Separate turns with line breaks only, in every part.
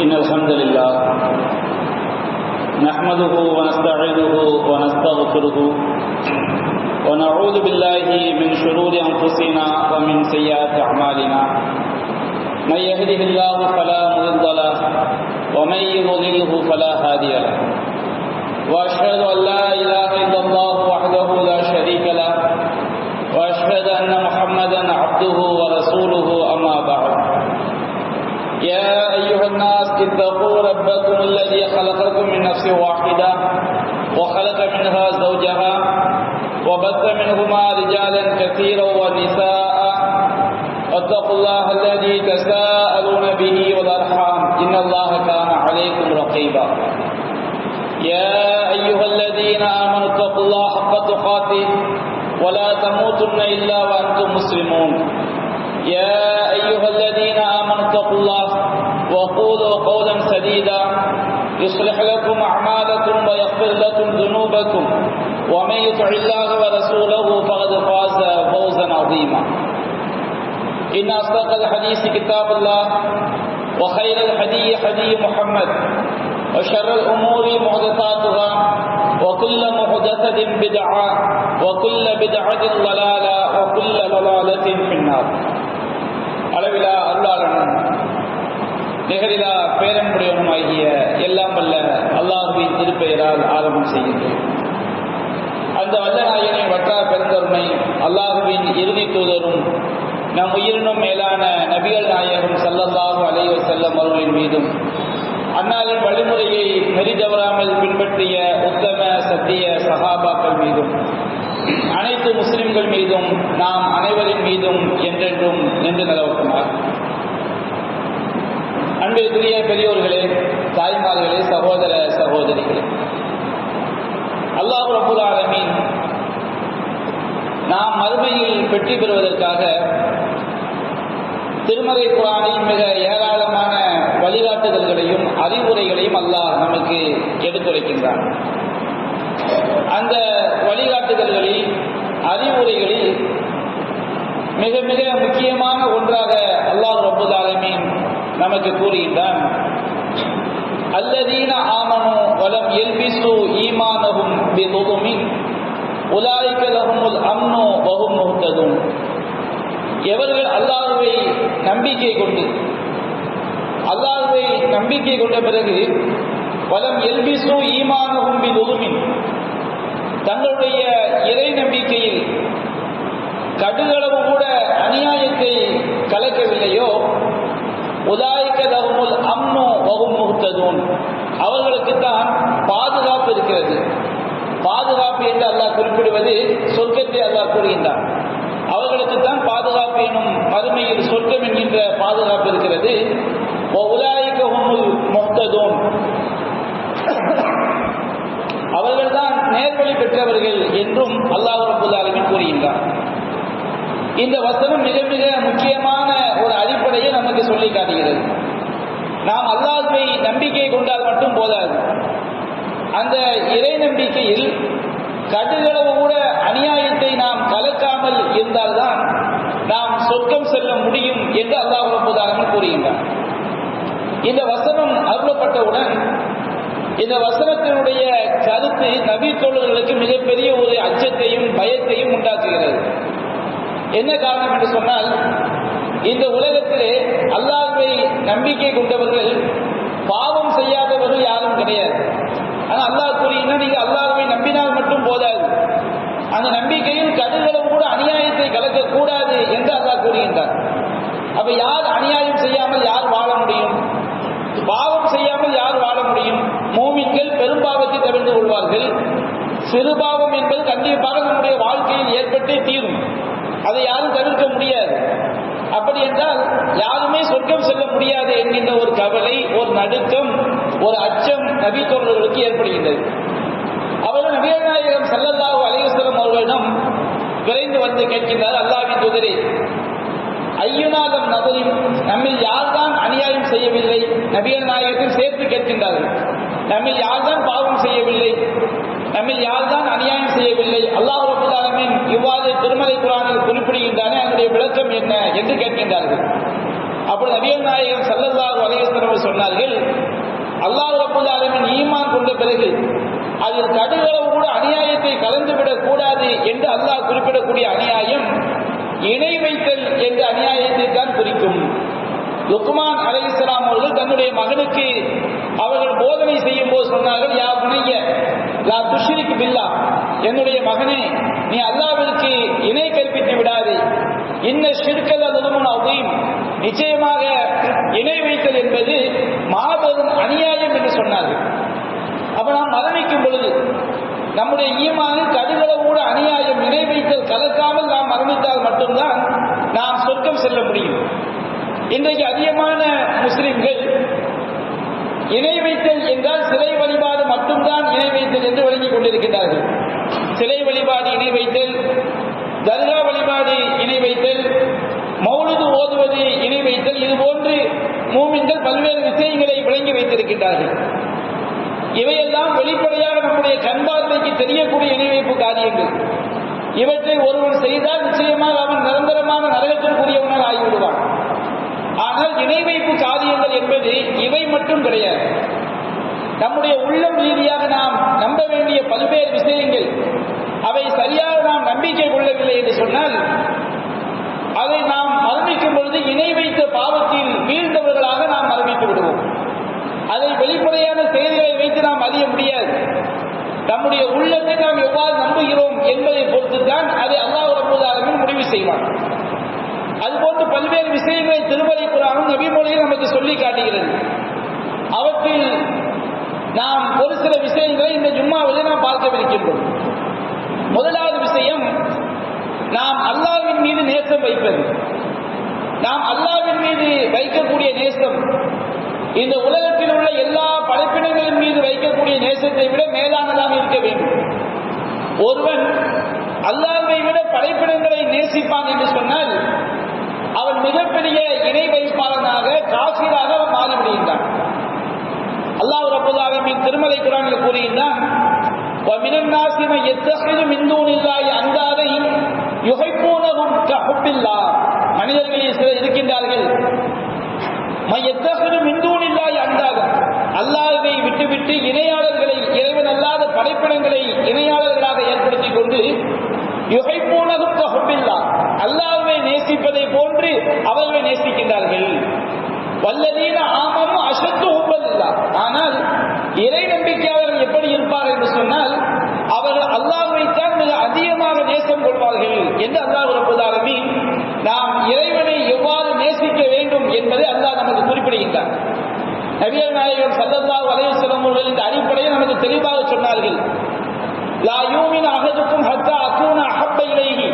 إن الحمد لله نحمده ونستعينه ونستغفره ونعوذ بالله من شرور أنفسنا ومن سيئات أعمالنا من يهده الله فلا مضل له ومن يضلله فلا هادي له وأشهد أن لا إله إلا الله وحده لا شريك له وأشهد أن محمدا عبده ورسوله أما بعد يا أيها الناس اتقوا ربكم الذي خلقكم من نفس واحدة وخلق منها زوجها وبث منهما رجالا كثيرا ونساء واتقوا الله الذي تساءلون به والأرحام إن الله كان عليكم رقيبا يا أيها الذين آمنوا اتقوا الله حق تقاته ولا تموتن إلا وأنتم مسلمون يا أيها الذين آمنوا اتقوا الله وقولوا قولا سديدا يصلح لكم أعمالكم ويغفر لكم ذنوبكم ومن يطع الله ورسوله فقد فاز فوزا عظيما إن أصدق الحديث كتاب الله وخير الهدي هدي محمد وشر الأمور محدثاتها وكل محدثة بدعة وكل بدعة ضلالة وكل ضلالة في النار. அளவிலா அருளாளனும் நிகரிலா பேரன்புடையவனுமாகிய எல்லாம் வல்ல அல்லாஹ்வின் திருப்பெயரால் ஆரம்பம் செய்கின்றேன். அந்த வல்லநாயனை வற்றா பெருந்தொருமை அல்லாஹ்வின் இறுதி தூதரும் நம் உயிரினும் மேலான நபிகள் நாயகம் ஸல்லல்லாஹு அலைஹி வஸல்லம் அவர்களின் மீதும் அன்னாரின் வழிமுறையை நெறிதவறாமல் பின்பற்றிய உத்தம சத்திய சஹாபாக்கள் மீதும் அனைத்து முஸ்லிம்கள் மீதும் நாம் அனைவரின் மீதும் என்றென்றும் நின்று நிலவட்டுமார். அன்பிற்குரிய பெரியோர்களே, தாய்மார்களே, சகோதர சகோதரிகளே, அல்லாஹ் ரப்பல் ஆலமீன் நாம் மறுமையில் வெற்றி பெறுவதற்காக திருமறை குர்ஆனில் மிக ஏராளமான வழிகாட்டுதல்களையும் அறிவுரைகளையும் அல்லாஹ் நமக்கு எடுத்துரைக்கின்றான். அந்த வழிகாட்டுதல்களில் அறிவுரைகளில் மிக மிக முக்கியமான ஒன்றாக அல்லாஹ் ரப்பல் ஆலமீன் நமக்கு கூறுகின்றான், அல்லதீன ஆமனு வலம் யல்பிசு ஈமானஹும் பிதுல்மின் உலாயிக லஹுமுல் அம்னு வஹும் முஹ்ததுன். எவர்கள் அல்லாஹ்வை நம்பிக்கை கொண்டு நம்பிக்கை கொண்ட பிறகு வலம் எல்பிசு ஈமானஹும் பிதுல்மின் தங்களுடைய இறை நம்பிக்கையில் கடுகளவு கூட அநியாயத்தை கலக்கவில்லையோ உலாயிக லஹுமுல் அம்னு வஹும் முஹ்ததுன் அவர்களுக்குத்தான் பாதுகாப்பு இருக்கிறது. பாதுகாப்பு என்று அல்லாஹ் குறிப்பிடுவது சொர்க்கத்தை அல்லாஹ் கூறுகின்றான். அவர்களுக்குத்தான் பாதுகாப்பு எனும் மறுமையில் சொர்க்கம் என்கின்ற பாதுகாப்பு இருக்கிறது. அவர்கள்தான் நேர்வழி பெற்றவர்கள் என்றும் அல்லாஹ் ரப்பல் ஆலமீன் கூறுகின்றார். இந்த வசனம் மிக மிக முக்கியமான ஒரு அடிப்படையை நமக்கு சொல்லி காட்டுகிறது. நாம் அல்லாஹ்வை நம்பிக்கை கொண்டால் மட்டும் போதாது, அந்த இறை நம்பிக்கையில் கடுகளவு கூட அநியாயத்தை நாம் கலக்காமல் இருந்தால்தான் நாம் சொர்க்கம் செல்ல முடியும் என்று அல்லாஹ் ரப்பல் ஆலமீன் கூறுகின்றார். இந்த வசனம் அருளப்பட்டவுடன் இந்த வசனத்தினுடைய கருத்து நபி தோழர்களுக்கு மிகப்பெரிய ஒரு அச்சத்தையும் பயத்தையும் உண்டாக்குகிறது. என்ன காரணம் என்று சொன்னால், இந்த உலகத்திலே அல்லாஹ்வை நம்பிக்கை கொண்டவர்கள் பாவம் செய்யாதவர்கள் யாரும் கிடையாது. ஆனால் அல்லாஹ் கூறுகின்றான், நீங்க அல்லாஹ்வை நம்பினால் மட்டும் போதாது, அந்த நம்பிக்கையில் கடுகளவு கூட அநியாயத்தை கலக்கக்கூடாது என்று அல்லாஹ் கூறுகின்றார். அப்ப யார் அநியாயம் செய்யாமல் யார் வாழ முடியும்? பாவம் செய்யாமல் யார் வாழ முடியும்? மூமின்கள் பெரும்பாவத்தை தவிர்த்து கொள்வார்கள். சிறுபாவம் என்பது கண்டிப்பாக நம்முடைய வாழ்க்கையில் ஏற்பட்டே தீரும், அதை யாரும் தவிர்க்க முடியாது. அப்படி என்றால் யாருமே சொர்க்கம் செல்ல முடியாது என்கின்ற ஒரு கவலை, ஒரு நடுக்கம், ஒரு அச்சம் நபி தோழர்களுக்கு ஏற்படுகின்றது. அவர்கள் நபிகள் நாயகம் ஸல்லல்லாஹு அலைஹி வஸல்லம் அவர்களிடம் விரைந்து வந்து கேட்கின்றார், அல்லாஹ்வின் தூதரே, ஐயுனாலம் நபரின் நம்மில் யார்தான் அநியாயம் செய்யவில்லை? நபிகள் நாயகத்தில் சேர்த்து கேட்கின்றார்கள், நம்மில் யார்தான் பாவம் செய்யவில்லை, நம்மில் யார்தான் அநியாயம் செய்யவில்லை? அல்லாஹ் ரப்பல் ஆலமீன் இவ்வாறு திருமலை குர்ஆனில் குறிப்பிடுகின்றானே, அதனுடைய விளக்கம் என்ன என்று கேட்கின்றார்கள். அப்பொழுது நபிகள் நாயகம் ஸல்லல்லாஹு அலைஹி வஸல்லம் சொன்னார்கள், அல்லாஹ் ரப்பல் ஆலமீன் ஈமான் கொண்ட பிறகு அதில் கடுகளவு கூட அநியாயத்தை கலந்துவிடக் கூடாது என்று அல்லாஹ் குறிப்பிடக்கூடிய அநியாயம் இணை வைத்தல் என்ற அநியாயத்தை தான் குறிக்கும். லுக்மான் அலைஹிஸ்ஸலாம் அவர்கள் தன்னுடைய மகனுக்கு அவர்கள் போதனை செய்யும் போது சொன்னார்கள், யா புனைய லா துஷ்ரிக் பில்லாஹ், என்னுடைய மகனே நீ அல்லாஹ்விற்கு இணை கற்பித்து விடாதே, இன்ன ஷிர்கல் ஸுல்முன் அதீம், நிச்சயமாக இணை வைத்தல் என்பது மாபெரும் அநியாயம் என்று சொன்னார்கள். அப்ப நாம் மரணிக்கும் பொழுது நம்முடைய ஈமானில் கடுகளவு கூட அநியாயம் இணை வைத்தல் கலக்காமல் நாம் மரணித்தால் மட்டும்தான் நாம் சொர்க்கம் செல்ல முடியும். இன்றைக்கு அதிகமான முஸ்லிம்கள் இணை வைத்தல் என்றால் சிலை வழிபாடு மட்டும்தான் இணை வைத்தல் என்று வழங்கிக் கொண்டிருக்கிறார்கள். சிலை வழிபாடு இணை வைத்தல், தர்கா வழிபாடு இணை வைத்தல், மௌலிது ஓதுவது இணை வைத்தல், இது போன்று மூமின்கள் பல்வேறு விஷயங்களை விளங்கி வைத்திருக்கின்றார்கள். இவையெல்லாம் வெளிப்படையாக நம்முடைய கண்பார்வைக்கு தெரியக்கூடிய இணை வைப்பு காரியங்கள். இவற்றை ஒருவன் செய்தால் நிச்சயமாக அவன் நிரந்தரமான நரகத்திற்குரியவனாக ஆகிவிடுவான். ஆனால் இணை வைப்பு காரியங்கள் என்பது இவை மட்டும் கிடையாது. நம்முடைய உள்ளம் ரீதியாக நாம் நம்ப வேண்டிய பல்வேறு விஷயங்கள், அவை சரியாக நாம் நம்பிக்கை கொள்ளவில்லை என்று சொன்னால் அதை நாம் மரணிக்கும் பொழுது இணை வைத்த பாவத்தில் வீழ்ந்தவர்களாக நாம் மரணித்து விடுவோம். அதை வெளிப்படையான செயல்களை வைத்து நாம் அறிய முடியாது. நம்முடைய உள்ளத்தை நாம் எவ்வாறு நம்புகிறோம் என்பதை பொறுத்துதான் அதை அல்லாஹ் ரப்பல் ஆலமீன் முடிவு செய்வான். அதுபோன்று பல்வேறு விஷயங்களை திருமறை குர்ஆனும் நபி மொழியில் நமக்கு சொல்லி காட்டுகிறது. அவற்றில் நாம் ஒரு சில விஷயங்களை இந்த ஜும்மாவில் நாம் பார்க்கவிருக்கின்றோம். முதலாவது விஷயம், நாம் அல்லாஹ்வின் மீது நேசம் வைப்பது. நாம் அல்லாஹ்வின் மீது வைக்கக்கூடிய நேசம் இந்த உலகத்தில் உள்ள எல்லா படைப்பினங்களின் மீது வைக்கக்கூடிய நேசத்தை விட மேலானதாக இருக்க வேண்டும். ஒருவன் அல்லாஹ்வை விட படைப்பினங்களை நேசிப்பான் என்று சொன்னால் அவன் மிகப்பெரிய இணை வைப்பாளனாக காஃபிராக அவன் மாறிவிடுகின்றான். அல்லாஹ் ரப்பல் ஆலமீன் திருமலை குர்ஆனில் கூறுகின்றான், வமினன் நாஸி மன் யத்தஹிது மின் தூனில்லாஹி அன்தாதை யுஹிப்பூனஹும் கஹுப்பில்லாஹ், மனிதர்களில் சிலர் இருக்கின்றார்கள், மன் யத்தஹிது மின் தூனில்லாஹி அன்தாதை, அல்லாஹ்வை விட்டுவிட்டு இணையாளர்களை, இறைவன் அல்லாத படைப்பினங்களை இணையாளர்களாக ஏற்படுத்திக் கொண்டு யுஹிப்பூனஹும் கஹுப்பில்லாஹ், அல்லாஹ்வை நேசிப்பதை போன்று அவர்களை நேசிக்கின்றார்கள். வல்லதீன ஆமனு அஷத்து ஹுப்பல்லாஹ், ஆனால் இறை நம்பிக்கையாளர்கள் எப்படி இருப்பார்கள் என்று சொன்னால் அவர்கள் அல்லாஹ்வை தான் மிக அதிகமாக நேசம் கொள்வார்கள் என்று அல்லாஹ் ரப்பல் ஆலமீன் நாம் இறைவனை எவ்வாறு நேசிக்க வேண்டும் என்பதை அல்லாஹ் நமக்கு குறிப்பிடுகின்றார். நபிகள் நாயகம் ஸல்லல்லாஹு அலைஹி வஸல்லம் அவர்கள் இந்த அடிப்படையை நமக்கு தெளிவாக சொன்னார்கள். லா யூமினு அஹதுக்கும் ஹத்தா அகூன அஹப்ப இலைஹி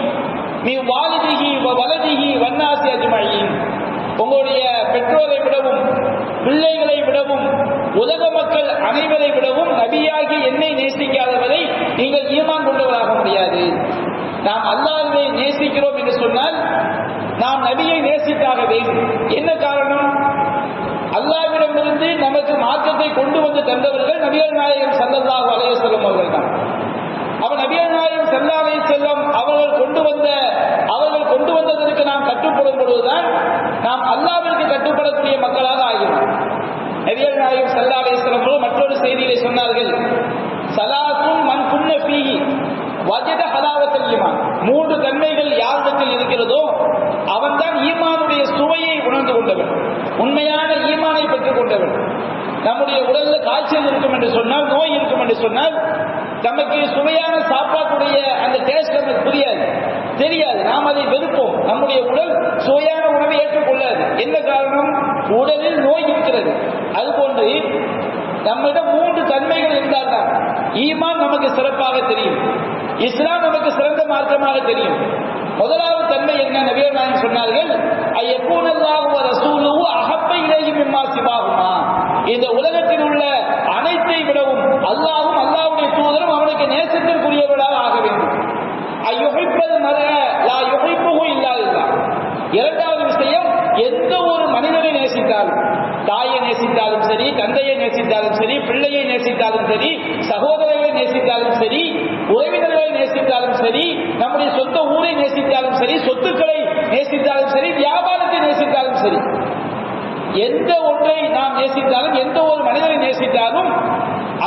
மின் வாலிதிஹி வ வலதிஹி வன்னாஸி அஜ்மஈன், உங்களுடைய பெற்றோரை விடவும் பிள்ளைகளை விடவும் உலக மக்கள் அனைவரை விடவும் நபியாகி என்னை நேசிக்காதவரை நீங்கள் ஈமான் கொண்டவராக முடியாது. நாம் அல்லாஹ்வை நேசிக்கிறோம் என்று சொன்னால் நாம் நபியை நேசித்தாக வேண்டும். என்ன காரணம்? அல்லாஹ்விடமிருந்து நமக்கு மாற்றத்தை கொண்டு வந்து தந்தவர்கள் நபிகள் நாயகம் ஸல்லல்லாஹு அலைஹி வஸல்லம் அவர்கள் தான். அவர் நபிகள் நாயகம் ஸல்லல்லாஹு அலைஹி வஸல்லம் அவர்கள் கொண்டு வந்ததற்கு நாம் கட்டுப்படும் பொழுதுதான் நாம் அல்லாஹ்விற்கு கட்டுப்படக்கூடிய மக்களாக ஆகிறோம். நபிகள் நாயகம் ஸல்லல்லாஹு அலைஹி வஸல்லம் மற்றொரு செய்தியிலே சொன்னார்கள், ஸலாத்துன் மன் குன்ன ஃபீஹி வஜத ஹலாவத்தல் ஈமான், மூன்று தன்மைகள் யாரிடத்தில் இருக்கிறதோ அவன்தான் ஈமானுடைய சுவையை உணர்ந்து கொண்டவன், உண்மையான ஈமானை பெற்றுக் கொண்டவன். நம்முடைய உடல்ல காய்ச்சல் இருக்கும் என்று சொன்னால், நோய் இருக்கும் என்று சொன்னால் நமக்கு சுவையான சாப்பாட்டுடைய அந்த டேஸ்ட் நமக்கு புரியாது, தெரியாது, நாம் அதை வெறுப்போம். நம்முடைய உடல் சுவையான உணவை ஏற்றுக்கொள்ளாது. என்ன காரணம்? உடலில் நோய் இருக்கிறது. அதுபோன்று நம்மிடம் மூன்று தன்மைகள் இருந்தால்தான் ஈமான் நமக்கு சிறப்பாக தெரியும், இஸ்லாம் நமக்கு சிறந்த மார்க்கமாக தெரியும். முதலாவது தன்மை என்ன? நபிகள் நாயகம் சொன்னார்கள், அய்யகூனல்லாஹு வ ரசூலுஹு அஹப்ப இலைஹி மிம்மா சிவாஹுமா, இந்த உலகத்தில் உள்ள அனைத்தை விடவும் அல்லாஹ்வும் அல்லாஹ்வுடைய தூதரும் அவனுக்கு நேசத்திற்குரியவர்களாக ஆக வேண்டும். அய்யுஹிப்பல் மர்அ லா யுஹிப்புஹு இல்லா லில்லாஹ். இரண்டாவது விஷயம், எந்த ஒரு மனிதனை நேசித்தாலும், தாயை நேசித்தாலும் சரி, தந்தையை நேசித்தாலும் சரி, பிள்ளையை நேசித்தாலும் சரி, சகோதரர்களை நேசித்தாலும் சரி, உறவினர்களை நேசித்தாலும் சரி, நம்முடைய சொந்த ஊரை நேசித்தாலும் சரி, சொத்துக்களை நேசித்தாலும் சரி, வியாபாரத்தை நேசித்தாலும் சரி, எந்த ஒன்றை நாம் நேசித்தாலும், எந்த ஒரு மனிதனை நேசித்தாலும்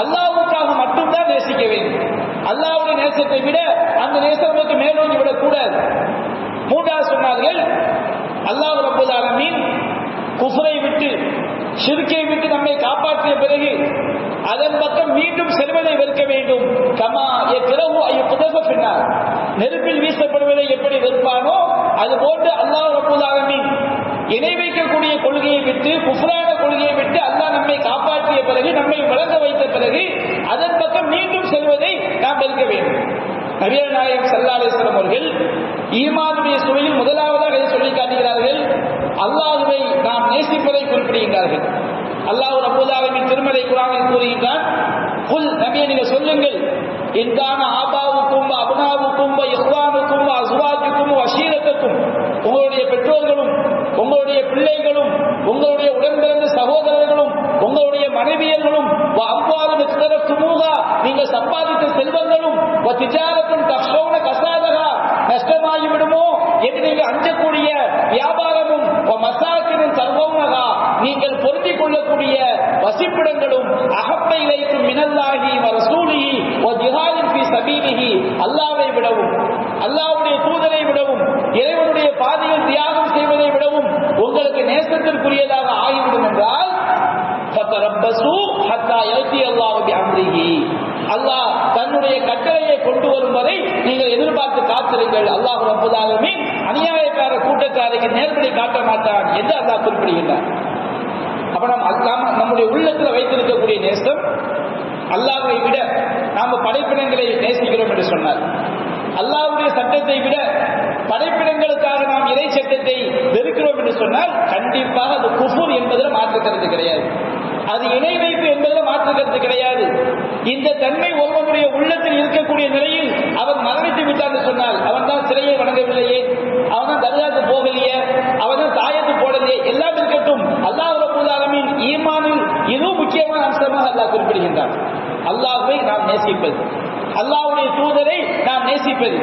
அல்லாஹ்வுக்காக மட்டும்தான் நேசிக்க வேண்டும். அல்லாஹ்வுடைய நேசத்தை விட அந்த நேசம் நமக்கு மேலோங்கி விடக்கூடாது. மூன்றாவது சொன்னார்கள், அல்லாஹ் ரப்பல் ஆலமீன் குஃப்ரை விட்டு, ஷிர்கை விட்டு நம்மை காப்பாற்றிய பிறகு அதன் பக்கம் மீண்டும் செல்வதை வெறுக்க வேண்டும். கமா யக்ரஹு அய்யுக்தஃப ஃபின்னார், நெருப்பில் வீசப்படுவதை எப்படி வெறுப்பானோ அது போன்று அல்லாஹ் ரப்பல் ஆலமீன் இணை வைக்கக்கூடிய கொள்கையை விட்டு, குஃப்ரான கொள்கையை விட்டு அல்லாஹ் நம்மை காப்பாற்றிய பிறகு, நம்மை விளங்க வைத்த பிறகு அதன் பக்கம் மீண்டும் செல்வதை நாம் வெறுக்க வேண்டும். நபிகள் நாயகம் ஸல்லல்லாஹு அலைஹி வஸல்லம் அவர்கள் ஈமானுடைய சுவையில் முதலாவதாக சொல்லி காட்டுகிறார்கள், அல்லாஹ்வை நாம் நேசிப்பதை குறிப்பிடுகின்றார்கள். அல்லாஹ் ரப்பல் ஆலமீன் திருமறை குர்ஆனில் கூறுகின்றான், குல் நபியே நீங்க சொல்லுங்கள், இன்கான ஆபாவுக்கும் அபனாவுக்கும் இஹ்வானுக்கும் அஸ்வாஜுக்கும் அஷீரத்துக்கும், உங்களுடைய பெற்றோர்களும் உங்களுடைய பிள்ளைகளும் உங்களுடைய உடன்பிறந்த சகோதரர்களும் உங்களுடைய மனைவியர்களும் அவ்வாறு துமுகா நீங்கள் சம்பாதித்த செல்வங்களும் திஜாரத்தும் தக்ஷௌன கசாதகா நஷ்டமாகிவிடுமோ என்று நீங்கள் அஞ்சக்கூடிய வியாபாரமும் மசாக்கினும் தர்வௌனகா நீங்கள் பொருந்திக் கொள்ளக்கூடிய வசிப்பிடங்களும் அஹப்ப இலைக்கும் மினல்லாஹி வ ரசூலிஹி வ ஜிஹாதின் ஃபீ சபீலிஹி, அல்லாஹ்வை விடவும் அல்லாஹ்வுடைய தூதரை விடவும் இறைவனுடைய பாதையில் தியாகம் செய்வதை விடவும் உங்களுக்கு நேசத்திற்குரியதாக ஆகிவிடும் என்றால் ஃபதரப்பசு ஹத்தா யதி அல்லாஹு பிஅம்ரிஹி, அல்லாஹ் தன்னுடைய கட்டளையை கொண்டு வரும் வரை நீங்கள் எதிர்பார்த்து காத்திருங்கள். அல்லாஹ் ரப்பல் ஆலமீன் அநியாயக்கார கூட்டத்தாருக்கு நேர்வழி காட்ட மாட்டான் என்று அல்லாஹ் குறிப்பிடுகின்றார். அப்ப நம்முடைய உள்ளத்தில் வைத்திருக்கக்கூடிய நேசம், அல்லாஹ்வை விட நாம் படைப்பினங்களை நேசிக்கிறோம் என்று சொன்னார். அல்லாஹ்வுடைய சட்டத்தை விட படைப்பினங்களுக்காக நாம் இறை சட்டத்தை வெறுக்கிறோம் என்று சொன்னால் கண்டிப்பாக அது குஃபுர் என்பதில் மாற்று கருத்து கிடையாது. அது இணை வைப்பு என்பதில் மாற்று கருத்து கிடையாது. இந்த தன்மை ஒருவனுடைய உள்ளத்தில் இருக்கக்கூடிய நிலையில் அவன் மரணித்து விட்டான் என்று சொன்னால், அவன் தான் சிலையை வணங்கவில்லையே, அவன் தான் தர்காவுக்கு போகலையே, அவன் தான் தாயத்து போடலையே, எல்லாம் இருக்கட்டும், அல்லாஹ் ரப்பல் ஆலமீன் ஈமானில் இதுவும் முக்கியமான அம்சமாக அல்லாஹ் குறிப்பிடுகின்றான். அல்லாஹ்வை நாம் நேசிப்பது, அல்லாஹ்வுடைய தூதரை நாம் நேசிப்பது,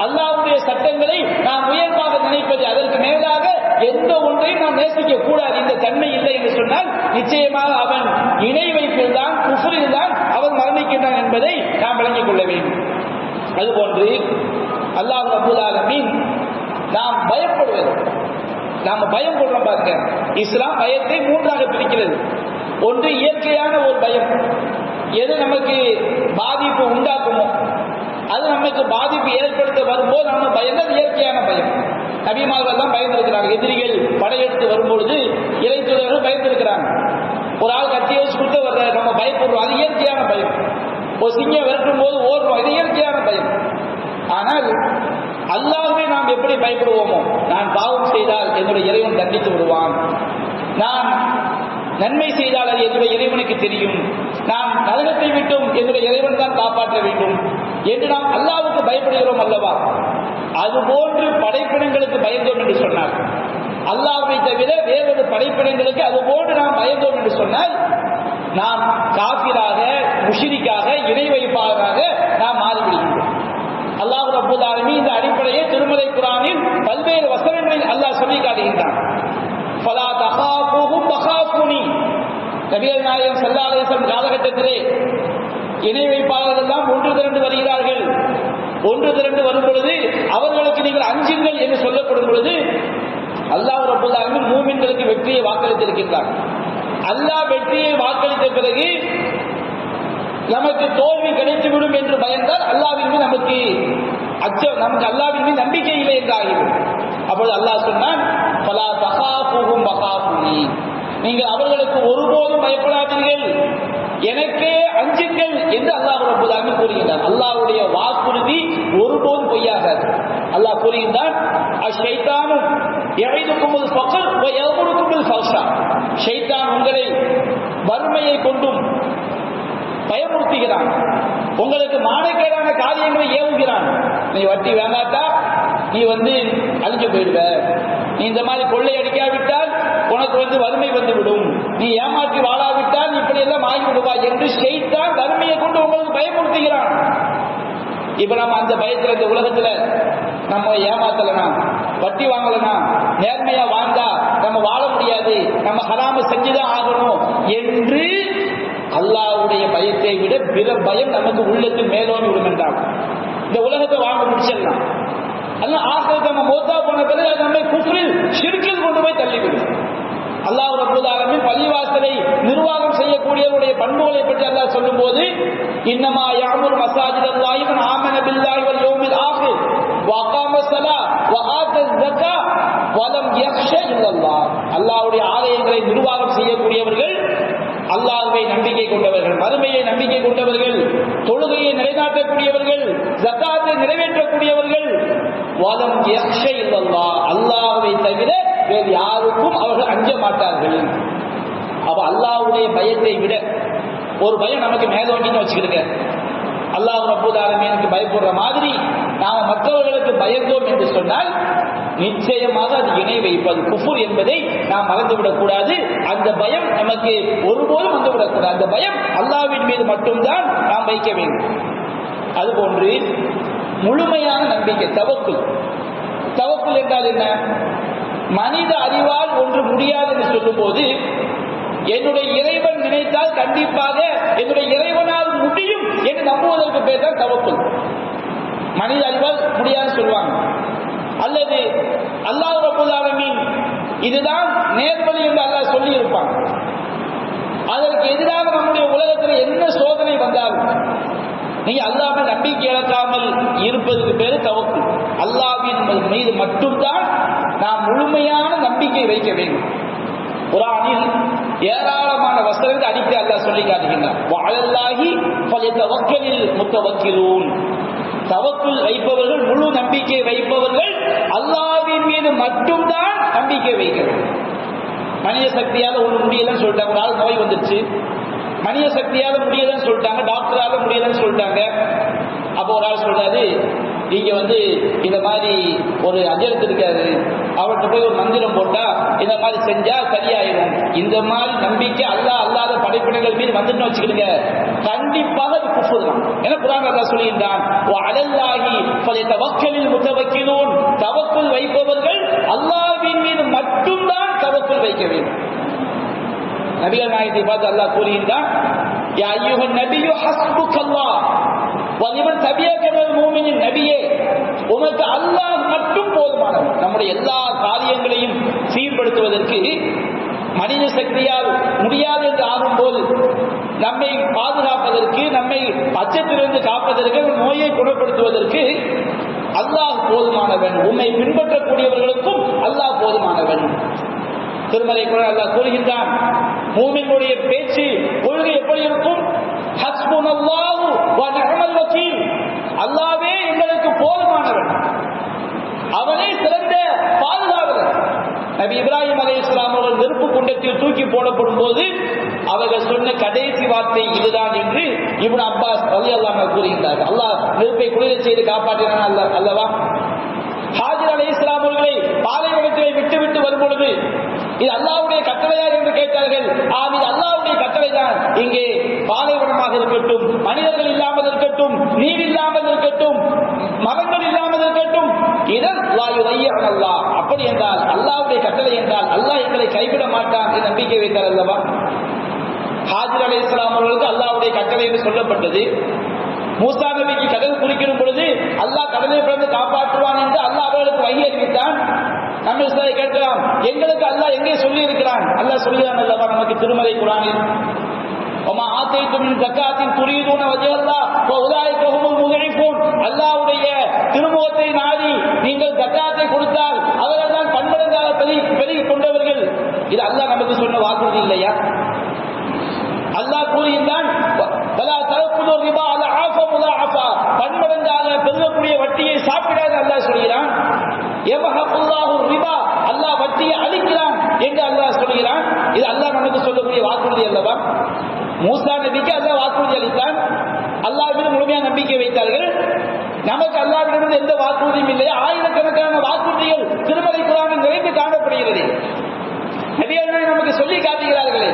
அல்லாஹ்வுடைய சட்டங்களை நாம் உயர்வாக நினைப்பது, அதற்கு மேலாக எந்த ஒன்றையும் நாம் நேசிக்க கூடாது. இந்த தன்மை இல்லை என்று சொன்னால் நிச்சயமாக அவன் இணை வைப்பில் தான், குஃப்ரில் தான் அவன் மரணிக்கின்றான் என்பதை நாம் விளங்கிக் கொள்ள வேண்டும். அதுபோன்று அல்லாஹ் ரப்பல் ஆலமீன் நாம் பயப்படுவது, நாம் பயம் கொள்றோம் பார்க்க, இஸ்லாம் பயத்தை மூன்றாக பிரிக்கிறது. ஒன்று இயற்கையான ஒரு பயம், எது நமக்கு பாதிப்பு உண்டாக்குமோ, அது நமக்கு பாதிப்பு ஏற்படுத்த வரும்போது நம்ம பயந்தது இயற்கையான பயம். நபிமார்கள் தான் பயந்திருக்கிறாங்க. எதிரிகள் படையெடுத்து வரும்பொழுது இறை தூதர்கள் பயந்திருக்கிறாங்க. ஒரு ஆள் கத்தியை வச்சு கொடுத்து வர்ற நம்ம பயப்படுறோம், அது இயற்கையான பயம். ஒரு சிங்கம் விரட்டும் போது ஓடுறோம், இது இயற்கையான பயம். ஆனால் அல்லாஹ்வை நாம் எப்படி பயப்படுவோமோ, நான் பாவம் செய்தால் என்னுடைய இறைவன் தண்டித்து விடுவான், நான் நன்மை செய்தால் அது என்னுடைய இறைவனுக்கு தெரியும், நாம் நரகத்தை விட்டும் என்னுடைய இறைவன் தான் காப்பாற்ற வேண்டும் என்று நாம் அல்லாஹ்வுக்கு பயப்படுகிறோம் அல்லவா, அதுபோன்று படைப்பினங்களுக்கு பயந்தோம் என்று சொன்னார். அல்லாஹ்வை தவிர வேறொரு படைப்பினங்களுக்கு அதுபோன்று நாம் பயந்தோம் என்று சொன்னால் நாம் காஃபிராக, முஷ்ரிக்காக, இணை வைப்பாளராக நாம் மாறிவிடுகின்றோம். அல்லாஹ் ரப்பல் ஆலமீன் இந்த அடிப்படையை திருமறை குர்ஆனில் பல்வேறு வசனங்களில் அல்லாஹ் சொல்லி காட்டுகின்றான். ஃபலா தகாஃபூஹும் வகாஃபூனி, நபிகள் நாயகம் ஸல்லல்லாஹு அலைஹி வஸல்லம் காலகட்டத்திலே இணை வைப்பாளர்கள் எல்லாம் ஒன்று திரண்டு வருகிறார்கள். ஒன்று திரண்டு வரும் பொழுது அவர்களுக்கு நீங்கள் அஞ்சுங்கள் என்று சொல்லப்படும் பொழுது அல்லாஹ் ரப்பல் ஆலமீன் மூமின்களுக்கு வெற்றியை வாக்களித்திருக்கின்றார். அல்லாஹ் வெற்றியை வாக்களித்த பிறகு நமக்கு தோல்வி கிடைத்துவிடும் என்று பயந்தால் அல்லாஹ்வின் மீது நமக்கு அச்சம், நமக்கு அல்லாஹ்வின் மீது நம்பிக்கை இல்லை என்று ஆகிவிடும். அப்பொழுது அல்லாஹ் சொன்னான், ஃபலா தகாஃபூஹும் வகாஃபூனி, நீங்கள் அவர்களுக்கு ஒருபோதும் பயப்படாதீர்கள், எனக்கே அஞ்சுங்கள் என்று அல்லாஹ் ரப்பல் ஆலமீன் கூறுகிறார். அல்லாஹ்வுடைய வாக்குறுதி ஒருபோதும் பொய்யாகாது. அல்லாஹ் கூறுகின்றான், அஷைத்தானு யஇதுகுமுல் ஃபக்ர் வ யஅமுருகுமுல் ஃபஹ்ஷா, ஷைத்தான் உங்களை வறுமையை கொண்டும் பயமுறுத்துகிறான், உங்களுக்கு மானக்கேடான காரியங்களை ஏவுகிறான். நீ வட்டி வேண்டாட்டா நீ அழிஞ்சு போயிடுவ, நீ இந்த மாதிரி கொள்ளை அடிக்காவிட்டால் உனக்கு வறுமை வந்துவிடும், நீ ஏமாற்றி வாழாவிட்டால் இப்படி எல்லாம் ஆகிவிடுவாய் என்று ஷைத்தான் வறுமையை கொண்டு உங்களுக்கு பயமுறுத்துகிறான். இப்ப நம்ம அந்த பயத்துல இந்த உலகத்துல நம்ம ஏமாத்தலனா, வட்டி வாங்கலனா, நேர்மையா வாழ்ந்தா நம்ம வாழ முடியாது, நம்ம நம்ம ஹராம செஞ்சுதான் ஆகணும் என்று அல்லாஹ்வுடைய பயத்தை விட பிற பயம் நமக்கு உள்ளத்தில் மேலோங்கி விடும் என்றால் இந்த உலகத்தை வாங்க முடிச்சிடலாம். அதனால ஆகிரத்தை நம்ம மௌத்தா போன பிறகு அது நம்மை குஃப்ரில் ஷிர்கில் கொண்டு போய் தள்ளிவிடும். அல்லாஹ் ரப்பல் ஆலமீன் பள்ளிவாசலை நிர்வாகம் செய்யக்கூடியவருடைய பண்புகளை பற்றி அல்லாஹ் சொல்லும்போது இன்னமா யாமுரு மஸாஜிதல்லாஹி மன் ஆமன பில்லாஹி வல் யௌமில் ஆகிர் வ அகாம ஸலா வ ஆத ஸக்கா வ லம் யக்ஷ இல்லல்லாஹ். அல்லாஹ்வுடைய ஆலயங்களை நிர்வாகம் செய்யக்கூடியவர்கள் அல்லாஹ்வை நம்பிக்கை கொண்டவர்கள், மறுமையை நம்பிக்கை கொண்டவர்கள், தொழுகையை நிலைநாட்டக்கூடியவர்கள், ஜகாத்தை நிறைவேற்றக்கூடியவர்கள், வலம் யக்ஷ இல்லல்லாஹ் அல்லாஹ்வை தவிர வேறு யாருக்கும் அவர்கள் அஞ்ச மாட்டார்கள். அப்ப அல்லாஹ்வுடைய பயத்தை விட ஒரு பயம் நமக்கு மேலோங்கின்னு வச்சுக்கிடுங்க. அல்லாஹ் ரப்பல் ஆலமீனுக்கு பயப்படுற மாதிரி நாம மற்றவர்களுக்கு பயந்தோம் என்று சொன்னால் நிச்சயமாக அது இணை வைப்பது குஃபுர் என்பதை நாம் மறந்துவிடக் கூடாது. அந்த பயம் நமக்கு ஒருபோதும் வந்துவிடக்கூடாது. அந்த பயம் அல்லாஹ்வின் மீது மட்டும்தான் நாம் வைக்க வேண்டும். அதுபோன்று முழுமையான நம்பிக்கை தவக்குல். தவக்குல் என்றால் என்ன? மனித அறிவால் ஒன்று முடியாது என்று சொல்லும் போது என்னுடைய இறைவன் நினைத்தால் கண்டிப்பாக என்னுடைய இறைவனால் முடியும் என்று நம்புவதற்கு பேர் தான் தவக்குல். மனித அறிவால் முடியாது சொல்லுவாங்க. அல்லது அல்லாஹ் ரப்பல் ஆலமீன் இதுதான் நேர்வழி என்று அல்லாஹ் சொல்லி இருப்பாங்க. அதற்கு எதிராக நம்முடைய உலகத்தில் என்ன சோதனை வந்தாலும் நீங்க அல்லாஹ்வின் நம்பிக்கை இழக்காமல் இருப்பதற்கு பேரு தவக்குல். அல்லாஹ்வின் மீது மட்டும்தான் நாம் முழுமையான நம்பிக்கை வைக்க வேண்டும். குர்ஆனில் ஏராளமான வசனங்கள் அடித்து அல்லாஹ் சொல்லி காட்டுகின்றார். வஅலல்லாஹி ஃபலியதவக்கலில் முத்தவக்கிலூன். தவக்குல் வைப்பவர்கள், முழு நம்பிக்கை வைப்பவர்கள் அல்லாஹ்வின் மீது மட்டும்தான் நம்பிக்கை வைக்க வேண்டும். மனித சக்தியால ஒண்ணு முடியலன்னு சொல்லிட்டாங்க. ஒரு ஆள் நோய் வந்துருச்சு, மனித சக்தியால முடியலன்னு சொல்லிட்டாங்க, டாக்டரால முடியலன்னு சொல்லிட்டாங்க. அப்போ ஒரு ஆள் சொல்றாரு, நீங்க இந்த மாதிரி ஒரு அஜரத்து இருக்காரு, அவர்கிட்ட போய் ஒரு மந்திரம் போட்டா இந்த மாதிரி செஞ்சா சரியாயிரும். இந்த மாதிரி நம்பிக்கை அல்லாஹ் அல்லாத படைப்பினங்கள் மீது வந்துட்டு வச்சுக்கிடுங்க, கண்டிப்பாக அது குஃப்ர் தான். ஏன்னா குர்ஆன் அல்லாஹ் சொல்லியிருந்தான், வஅலல்லாஹி ஃபலியதவக்கலில் முத்தவக்கிலூன். தவக்குல் வைப்பவர்கள் அல்லாஹ்வின் மீது மட்டும்தான் தவக்குல் வைக்க வேண்டும். நபிகள் நாயகத்தை பார்த்து அல்லாஹ் கூறுகின்றான், யா அய்யுஹன் நபியு ஹஸ்புக்கல்லாஹ் வலிமன் தபியக மினல் முஃமினீன். நபியே, உமக்கு அல்லாஹ் மட்டும் போதுமானவன். நம்முடைய எல்லா காரியங்களையும் சீர்படுத்துவதற்கு மனித சக்தியால் முடியாது என்று ஆகும்போது நம்மை பாதுகாப்பதற்கு, நம்மை அச்சத்திலிருந்து காப்பதற்கு, நோயை குணப்படுத்துவதற்கு அல்லாஹ் போதுமானவன். உம்மை பின்பற்றக்கூடியவர்களுக்கும் அல்லாஹ் போதுமானவன். திருமலை குர்ஆன் அல்லாஹ் கூறுகின்றான், மூமினுடைய பேச்சு கொள்கை எப்படி இருக்கும்? ஹஸ்புனல்லாஹு வ நிஅமல் வக்கீல். அல்லாஹ்வே எங்களுக்கு போதுமானவன், அவனே சிறந்த பாதுகாவலர். நபி இப்ராஹிம் அலைஹிஸ்ஸலாம் அவர்கள் நெருப்பு குண்டத்தில் தூக்கி போடப்படும் போது அவர்கள் சொன்ன கடைசி வார்த்தை இதுதான் என்று இப்னு அப்பாஸ் ரலியல்லாஹு அன்ஹு கூறுகின்றார்கள். அல்லாஹ் நெருப்பை குளிர செய்து காப்பாற்றினான் அல்லவா? ஹாஜர் அலைஹிஸ்ஸலாம் அவர்களை பாலைவனத்தை விட்டு வரும் பொழுது இது அல்லாஹ்வுடைய கட்டளையா என்று கேட்டார்கள். இது அல்லாஹ்வுடைய கட்டளை தான். இங்கே பாலைவனமாக இருக்கட்டும், மனிதர்கள் இல்லாமல் இருக்கட்டும், நீர் இல்லாமல் இருக்கட்டும், மரங்கள் இல்லாமல் இருக்கட்டும், இதன் அல்லாஹ். அப்படி என்றால் அல்லாஹ்வுடைய கட்டளை என்றால் அல்லாஹ் எங்களை கைவிட மாட்டான் என்று நம்பிக்கை வைத்தார் அல்லவா? ஹாஜர் அலைஹிஸ்ஸலாம் அவர்களுக்கு அல்லாஹ்வுடைய கட்டளை என்று சொல்லப்பட்டது. மூசா நபிக்கு கடல் குளிக்கும் பொழுது அல்லாஹ் கடலை பிறந்து காப்பாற்றுவான் என்று அல்லாஹ் அவர்களுக்கு வகி அறிவித்தான். நம்ம கேட்கலாம், எங்களுக்கு அல்லாஹ் எங்கே சொல்லி இருக்கிறான்? அல்லாஹ் சொல்லுகிறான் அல்லவா நமக்கு திருமலை குர்ஆனில், வமா ஆதைத்தும் மின் ஜகாத்தின் துரீதுன வஜஹல்லாஹ் வ உலாயிக ஹுமுல் முத்இஃபூன். அல்லாஹ்வுடைய திருமுகத்தை நாடி நீங்கள் ஜகாத்தை கொடுத்தால் அவர்கள் தான் பன்மடங்காக பெருகி கொண்டவர்கள். இது அல்லாஹ் நமக்கு சொன்ன வாக்குறுதி இல்லையா? அல்லாஹ் கூறுகின்றான், வலா தஅக்குலு ரிபா அல்ஆஃப முலாஅஃபா. பன்மடங்காக பெருகக்கூடிய வட்டியை சாப்பிடாத அல்லாஹ் சொல்கிறான். யபஹகுல்லாஹு ரிபா, அல்லாஹ் வட்டியை அழிக்கிறான் என்று அல்லாஹ் சொல்கிறான். இது அல்லாஹ் நமக்கு சொல்லக்கூடிய வாக்குறுதி அல்லவா? மூசா நபிக்கு அல்லாஹ் வாக்குறுதி அளித்தான், அல்லாஹ்விடம் முழுமையான நம்பிக்கை வைத்தார்கள். நமக்கு அல்லாஹ்விடமிருந்து எந்த வாக்குறுதியும் இல்லை. ஆயிரக்கணக்கான வாக்குறுதிகள் திருமலை குர்ஆனில் நிறைந்து காணப்படுகிறது. நபிகள் நமக்கு சொல்லி காட்டுகிறார்களே.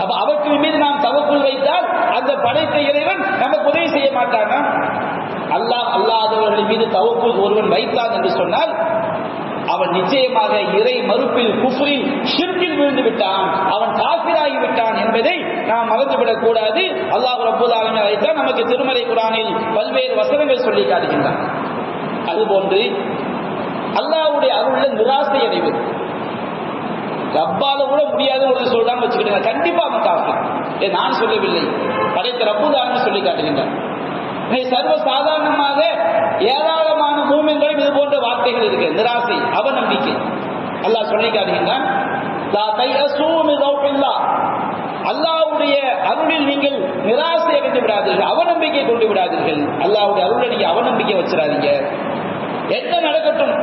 அப்ப அவற்றின் மீது நாம் தவக்குல் வைத்தால் அந்த படைத்த இறைவன் நமக்கு உதவி செய்ய மாட்டானா? அல்லாஹ் அல்லாதவர்கள் மீது தவக்குல் ஒருவன் வைத்தான் என்று சொன்னால் அவன் நிச்சயமாக இறை மறுப்பில், குஃப்ரில், ஷிர்கில் விழுந்து விட்டான், அவன் காஃபிராகி விட்டான் என்பதை நாம் மறந்துவிடக் கூடாது. அல்லாஹ் ரப்பல் ஆலமீன் அதைத்தான் நமக்கு திருமறை குர்ஆனில் பல்வேறு வசனங்கள் சொல்லி காட்டுகின்றான். அதுபோன்று அல்லாஹ்வுடைய அருள்ல நிராசை அடைவது, ரப்பால கூட முடியாத ஒரு சொல்றான்னு வச்சுக்கிட்டு கண்டிப்பா அவன் காஃபிர். நான் சொல்லவில்லை, படைத்த ரப்பல் ஆலமீன் சொல்லி காட்டுகின்றான். சர்வ சாதாரணமாக ஏராளமான மூமின்களும் இது போன்ற வார்த்தைகள் இருக்கு. நிராசை, அவநம்பிக்கை. அல்லாஹ் சொல்லி காட்டுகின்றான், அல்லாஹ்வுடைய அருளில் நீங்கள் நிராசை அடைந்து விடாதீர்கள், அவநம்பிக்கை கொண்டு விடாதீர்கள். அல்லாஹ்வுடைய அருளை நீங்க அவநம்பிக்கை வச்சிடாதீங்க. என்ன நடக்கட்டும்,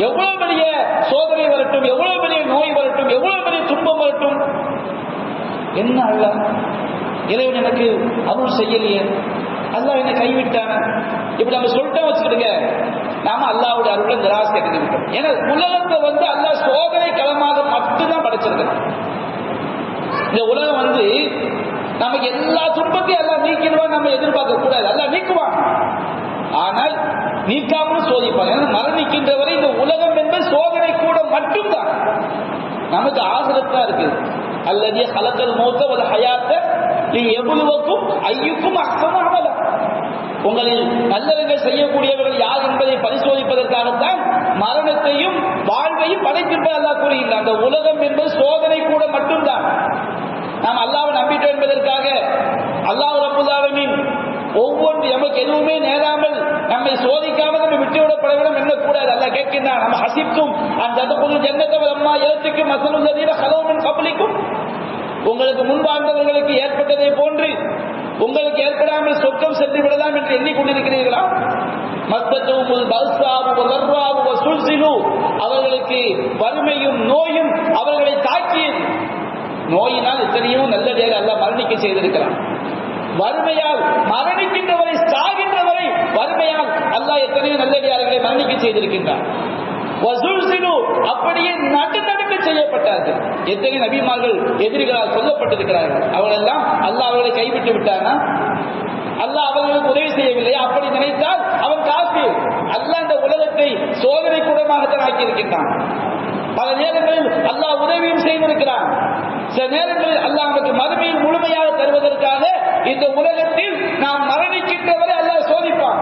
எவ்வளவு பெரிய சோதனை வரட்டும், எவ்வளவு பெரிய நோய் வரட்டும், எவ்வளவு பெரிய துன்பம் வரட்டும், என்ன அல்லாஹ் இறைவன் எனக்கு அருள் செய்யலையே, அல்லாஹ் என்னை கைவிட்டான, இப்படி நம்ம சொல்லிட்டோம் வச்சுக்கிடுங்க, நாம அல்லாஹ்வுடைய அருளை நிராசை அடைந்து விட்டோம். ஏன்னா உலகத்தை அல்லாஹ் சோதனை களமாக மட்டும்தான் படைச்சிருக்கிறான். இந்த உலகம் நமக்கு எல்லா துன்பத்தையும் அல்லாஹ் நீக்கிடுவான் நம்ம எதிர்பார்க்க கூடாது. அல்லாஹ் நீக்குவான், ஆனால் நீக்காமல் சோதிப்பாங்க. மரணிக்கின்ற வரை இந்த உலகம் என்பது சோதனை கூட மட்டும்தான். நமக்கு ஆகிரத்தா இருக்கு. அல்லது ஹலக்கல் மௌத்த வல் ஹயாத்த லியப்லுவக்கும் அய்யுக்கும் அஹ்ஸனு அமலா, உங்களில் நல்லவர்கள் செய்யக்கூடியவர்கள் யார் என்பதை பரிசோதிப்பதற்காகத்தான் மரணத்தையும் வாழ்வையும் படைத்திருப்பது அல்லாஹ் கூறுகின்றான். அந்த உலகம் என்பது சோதனை கூட மட்டும்தான். நாம் அல்லாஹ்வை நம்பிட்டோம் என்பதற்காக அல்லாஹ் ரப்பல் ஆலமீன் ஒவ்வொன்று எமக்கு எதுவுமே நேராமல் நம்மை சோதிக்காமல் நம்ம விட்டுவிடப்பட வேண்டும் எண்ணக்கூடாது. அல்லாஹ் கேட்கின்றான், நம்ம ஹசிப்தும் அந்த ஜன்னத வலம்மா யஅதிக்கும் மஸலுல்லதீன ஹலவு மின் கப்லிக்கும், உங்களுக்கு முன்பார்ந்தவர்களுக்கு ஏற்பட்டதை போன்று உங்களுக்கு ஏற்படாமல் சொர்க்கம் சென்று விடலாம் என்று எண்ணிக்கொண்டிருக்கிறீர்களா? மஸ்தத்துல் பல்சாவு வர்ராவு வசுல்சிலு, அவர்களுக்கு வறுமையும் நோயும் அவர்களை தாக்கியது. நோயினால் எத்தனையோ நல்லடியாக அல்லாஹ் மரணிக்க செய்திருக்கிறான். வறுமையால் மரணிக்கின்றவரை, சாகின்றவரை வறுமையால் அல்லாஹ் எத்தனையோ நல்லடியார்களை மரணிக்க செய்திருக்கின்றான். அப்படியே நடுநடுக்க செய்யப்பட்டார்கள். எத்தனை நபிமார்கள் எதிரிகளால் சொல்லப்பட்டிருக்கிறார்கள். அவர்களெல்லாம் அல்லாஹ் அவர்களை கைவிட்டு விட்டானா? அல்லாஹ் அவர்களுக்கு உதவி செய்யவில்லை. அப்படி நினைத்தால் அவன் காஃபிர். அல்லாஹ் இந்த உலகத்தை சோதனை கூடமாகத்தான் ஆக்கியிருக்கின்றான். பல நேரங்களில் அல்லாஹ் உதவியும் செய்திருக்கிறான். சில நேரங்களில் அல்லாஹ் நமக்கு மறுமையில் முழுமையாக தருவதற்காக இந்த உலகத்தில் நாம் மரணிக்கின்றவரை அல்லாஹ் சோதிப்பான்.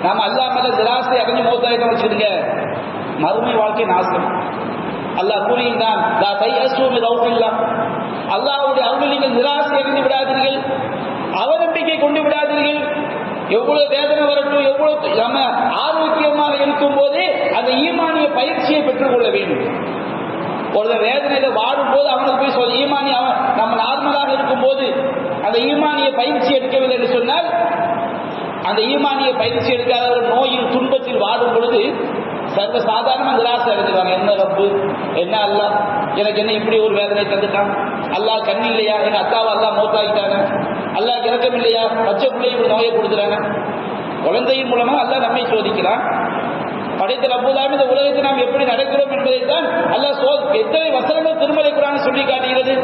நாம அல்லாஹ் மேல நிராசை அடைஞ்சு மௌத்தாயிட்ட வச்சிருங்க, மறுமை வாழ்க்கை நாசம். அல்லாஹ் கூறுகின்றான், அல்லாஹ்வுடைய அருளில் நீங்கள் நிராசை அடைந்து விடாதீர்கள், அவநம்பிக்கை கொண்டு விடாதீர்கள். எவ்வளவு வேதனை வரட்டும், எவ்வளவு நம்ம ஆரோக்கியமாக இருக்கும் போதே அந்த ஈமானிய பயிற்சியை பெற்றுக் கொள்ள வேண்டும். ஒரு வேதனையில வாடும் போது அவனுக்கு போய் சொல்ல, ஈமானி அவன் நம்ம நார்மலாக இருக்கும் போது அந்த ஈமானிய பயிற்சி எடுக்கவில்லை என்று சொன்னால், அந்த ஈமானிய பயிற்சி எடுக்காத ஒரு நோயில் துன்பத்தில் வாடும் பொழுது சர்வ சாதாரண நிராசை அடைஞ்சிருவாங்க. என்ன ரப்பு, என்ன அல்லாஹ் எனக்கு என்ன இப்படி ஒரு வேதனை தந்துட்டான், அல்லாஹ் கண்ணு இல்லையா, எங்க அக்காவை அல்லாஹ் மௌத்தாக்கிட்டாங்க, அல்லாஹ் இறக்கம் இல்லையா, பச்சை பிள்ளை இப்படி நோயை கொடுக்குறாங்க. குழந்தையின் மூலமா அல்லாஹ் நம்மை சோதிக்கிறான். படைத்த ரப்பல் ஆலமீன் இந்த உலகத்தை நாம் எப்படி நடக்கிறோம் என்பதைத்தான் அல்லாஹ் எத்தனை வசனங்கள் திருமறை குர்ஆன் சொல்லி காட்டுகிறது.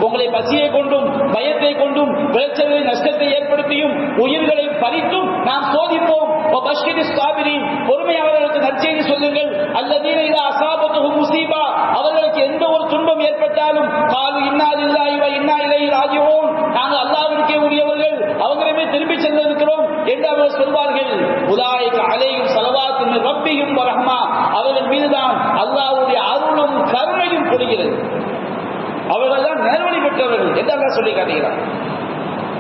உங்களை பசியை கொண்டும் பயத்தை கொண்டும் விளைச்சலை நஷ்டத்தை ஏற்படுத்தியும் உயிர்களை பறித்தும் நாம் சோதிப்போம். பொறுமையாளர்களுக்கு நற்செய்தி சொல்லுங்கள். அல்லதீன இதா அஸாபத்துஹும் முஸீபா, அவர்களுக்கு எந்த ஒரு துன்பம் ஏற்பட்டாலும் காலு இன்னா லில்லாஹி வ இன்னா இலைஹி ராஜிஊன், நாங்கள் அல்லாஹ்விற்கே உரியவர்கள், அவங்களிடமே திரும்பி சென்றிருக்கிறோம் என்று அவர்கள் சொல்வார்கள். உலாயிக அலைஹிம் ஸலவாத்துன் மின் ரப்பிஹிம் வ ரஹ்மா, அவர்கள் மீதுதான் அல்லாஹ்வுடைய அருளும் கருணையும் பொழிகிறது. அவர்கள் தான் நேர்வழி பெற்றவர்கள் என்று அல்லாஹ் சொல்லி காட்டுகிறார்.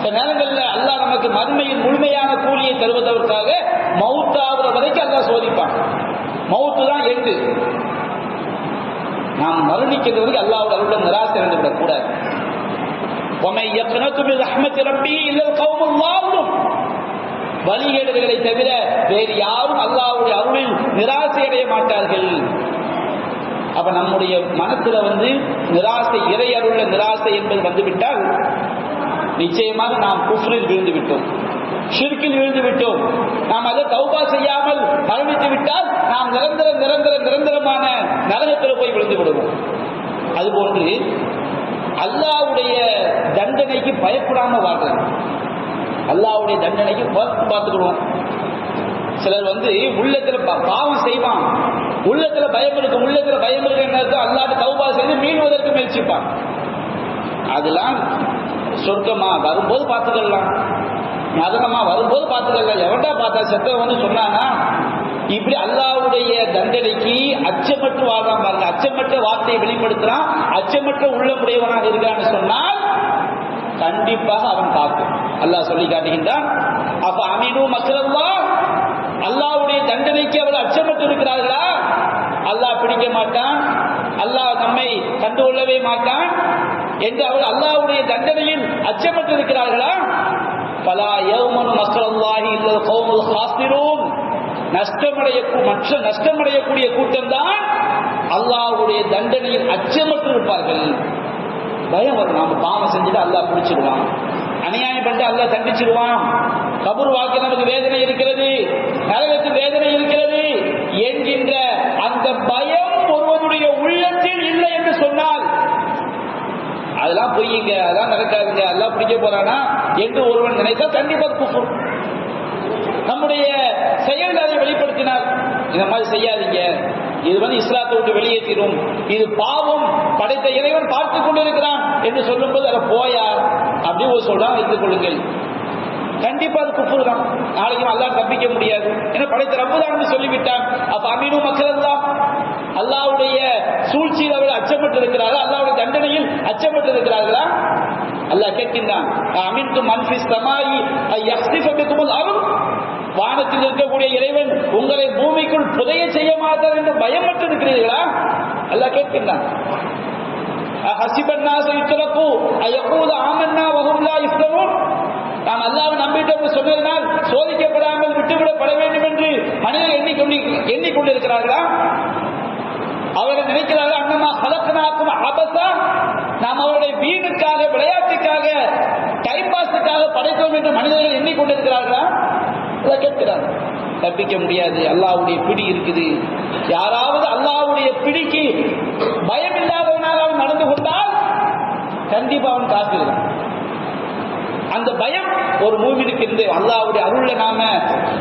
சில நேரங்களில் அல்லாஹ் நமக்கு மறுமையில் முழுமையான கூலியை தருவதற்காக மௌத்தாகிற வரைக்கும் அல்லாஹ் சோதிப்பான். மௌத்து தான் எண்டு. நாம் மரணிக்கிறவர்கள் அல்லாஹ்வுடைய அருளுடன் நிராசை அடைந்து விடக்கூடாது. வழிகேடுகளை தவிர வேறு யாரும் அல்லாஹ்வுடைய அருளில் நிராசை அடைய மாட்டார்கள். அப்ப நம்முடைய மனத்துல நிராசை, இறை அருள நிராசை என்பது வந்துவிட்டால் நிச்சயமாக நாம் குஃப்ரில் விழுந்து விட்டோம், ஷிர்கில் விழுந்து விட்டோம். நாம் அதை தௌபா செய்யாமல் மரணித்து விட்டால் நாம் நிரந்தரமான நரகத்தில் போய் விழுந்து விடுவோம். அதுபோன்று அல்லாஹ்வுடைய தண்டனைக்கு பயப்படாம வாழ்றது. அல்லாஹ்வுடைய தண்டனைக்கு பார்த்துக்கிடுவோம். சிலர் உள்ளத்துல பாவம் செய்வான், உள்ளத்துல பயம் இருக்கும், உள்ளத்துல பயம் இருக்கு, அல்லாஹ்வுடைய தௌபா செய்து மீள்வதற்கு முயற்சிப்பான். அதெல்லாம் சொர்க்கமா வரும்போது பார்த்துக்கலாம், நரகமா வரும்போது பார்த்துக்கலாம். எவன்டா பார்த்தா செத்த சொன்னானா இப்படி அல்லாஹ்வுடைய தண்டனைக்கு அச்சமற்று வாழ்றான் பாருங்க. அச்சமற்ற வார்த்தையை வெளிப்படுத்துறான், அச்சமற்ற உள்ளமுடையவனாக இருக்கான்னு சொன்னால் கண்டிப்பாக அவன் பார்க்கும். அல்லாஹ் சொல்லி காட்டுகின்றான், அப்ப அமீனு மக்ரல்லாஹ், அல்லாஹ்வுடைய தண்டனைக்கு அவர்கள் அச்சமற்று இருக்கிறார்களா? அல்லாஹ் பிடிக்க மாட்டான், அல்லாஹ் நம்மை கண்டுகொள்ளவே மாட்டான் என்று அவர்கள் அல்லாஹ்வுடைய தண்டனையில் அச்சமற்று இருக்கிறார்களா? பலா யௌமனு மக்ரல்லாஹி இல்லல் கௌமுல் காஸிரூன், நஷ்டமடையக்கூடிய கூட்டம் தான் அல்லாஹ்வுடைய தண்டனையில் அச்சமற்று இருப்பார்கள். பயம் வரும், நாம பாவம் செஞ்சுட்டு அல்லாஹ் பிடிச்சிடுவான், அநியாயம் பண்ணிட்டு அல்லாஹ் தண்டிச்சிடுவான், கபூர் வாழ்க்கை நமக்கு வேதனை இருக்கிறது, நரகத்தில் வேதனை இருக்கிறது என்கின்ற அந்த பயம் ஒருவனுடைய உள்ளத்தில் இல்லை என்று சொன்னால் அதெல்லாம் பொய்யுங்க, அதெல்லாம் நடக்காதுங்க, அல்லாஹ் பிடிக்க போறானா என்று ஒருவன் நினைத்தா கண்டிப்பா குஃப்ர். நம்முடைய செயல் அதை வெளிப்படுத்தினார், இந்த மாதிரி செய்யாதீங்க, இது இஸ்லாத்தை விட்டு வெளியேற்றிடும், இது பாவம், படைத்த இறைவன் பார்த்துக் கொண்டிருக்கிறான் என்று சொல்லும்போது அதை போயா அப்படி ஒரு சொல்றான் வைத்துக் கொள்ளுங்கள், கண்டிப்பா அது குஃப்ர் தான். நாளைக்கும் அல்லாஹ் தப்பிக்க முடியாது, ஏன்னா படைத்த ரப்பு தான் சொல்லிவிட்டான். அப்ப அமீனு மக்களெல்லாம் அல்லாஹ்வுடைய சூழ்ச்சியில் அவர்கள் அச்சப்பட்டு இருக்கிறார்கள், அல்லாஹ்வுடைய தண்டனையில் அச்சப்பட்டு இருக்கிறார்களா? அல்லாஹ் கேட்கின்றான், அமீன்து மன்ஃபிஸ் ஸமாஇ யக்ஸிஃப பிகுமுல் அர்த், வானத்தில் இருக்கக்கூடிய இறைவன் உங்களை பூமிக்குள் புதைய செய்ய மாட்டார் என்று பயமற்று இருக்கிறீர்களா? அல்லாஹ் கேட்கின்றான். ஹஸிபன் நாஸ யுத்ரகு அயகூல ஆமன்னா வஹும் லா யஃப்தரூன், நாம் அல்லாஹ்வை நம்பிட்டோம் சொன்னதனால் சோதிக்கப்படாமல் விட்டுவிடப்பட வேண்டும் என்று மனிதர்கள் எண்ணிக்கொண்டிருக்கிறார்களா? அவர்கள் நினைக்கிறார்கள் அன்னமா ஹலக்னாக்கும் அபஸா, நாம் அவருடைய வீணுக்காக, விளையாட்டுக்காக, டைம் பாஸுக்காக படைத்தோம் என்று மனிதர்கள் எண்ணிக்கொண்டிருக்கிறார்களா? அதை கேட்கிறார். தப்பிக்க முடியாது, அல்லாஹ்வுடைய பிடி இருக்குது. யாராவது அல்லாஹ்வுடைய பிடிக்கு பயம் இல்லாதவனாக அவன் நடந்து கொண்டால் கண்டிப்பா அவன் காத்திருக்கிறான். அந்த பயம் ஒரு மூமினுக்கு இருந்து அல்லாஹ்வுடைய அருள்ல நாம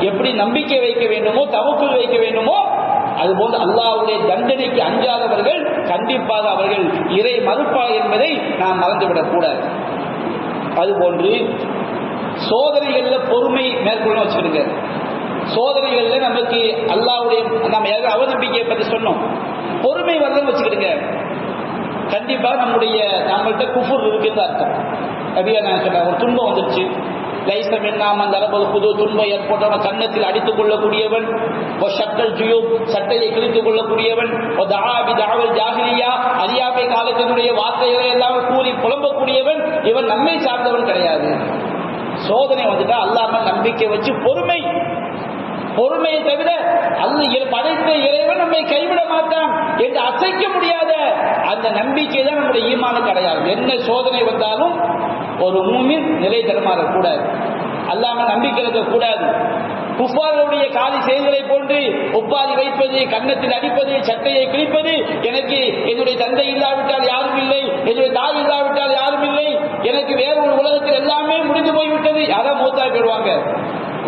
எப்படி நம்பிக்கை வைக்க வேண்டுமோ, தவக்குல் வைக்க வேண்டுமோ, அதுபோன்று அல்லாஹ்வுடைய தண்டனைக்கு அஞ்சாதவர்கள் கண்டிப்பாக அவர்கள் இறை மறுப்பாளர் என்பதை நாம் மறந்துவிடக் கூடாது. அதுபோன்று சோதனைகள்ல பொறுமை மேற்கொள்ள வச்சுக்கிடுங்க. சோதனைகள்ல நமக்கு அல்லாஹ்வுடைய நம்ம அவநம்பிக்கையை பற்றி சொன்னோம், பொறுமை வரலன்னு வச்சுக்கிடுங்க, கண்டிப்பா நம்மள்கிட்ட குஃபுர் இருக்குன்னு அர்த்தம். நபியா நான் சொல்றேன், ஒரு துன்பம் வந்துருச்சு, லைசம் என்னாமல் அளவு புது துன்பம் ஏற்பட்டவன் கன்னத்தில் அடித்துக் கொள்ளக்கூடியவன், சட்டையை கிழித்துக் கொள்ளக்கூடியவன், அறியாமை காலத்தினுடைய வார்த்தைகளை எல்லாம் கூறி புலம்பக்கூடியவன், இவன் நம்மை சார்ந்தவன் கிடையாது. சோதனை வந்துட்டா அல்லாம நம்பிக்கை வச்சு பொறுமையை தவிர படைத்த இறைவன் நம்மை கைவிட மாட்டான் என்று அசைக்க முடியாத அந்த நம்பிக்கை தான் நம்முடைய ஈமானுக்கு அடையாளம். என்ன சோதனை வந்தாலும் ஒரு மூமின் நிலை தடுமாறக்கூடாது, அல்லாம நம்பிக்கை இருக்கக்கூடாது. குஃபார்களுடைய காலி செயல்களை போன்று ஒப்பாரி வைப்பது, கன்னத்தில் அடிப்பது, சட்டையை கிழிப்பது, எனக்கு என்னுடைய தந்தை இல்லாவிட்டால் யாரும் இல்லை, என்னுடைய தாய் இல்லாவிட்டால் யாரும் இல்லை, எனக்கு வேற ஒரு உலகத்தில் எல்லாமே முடிந்து போய்விட்டது, யாரா மூத்தா போயிடுவாங்க,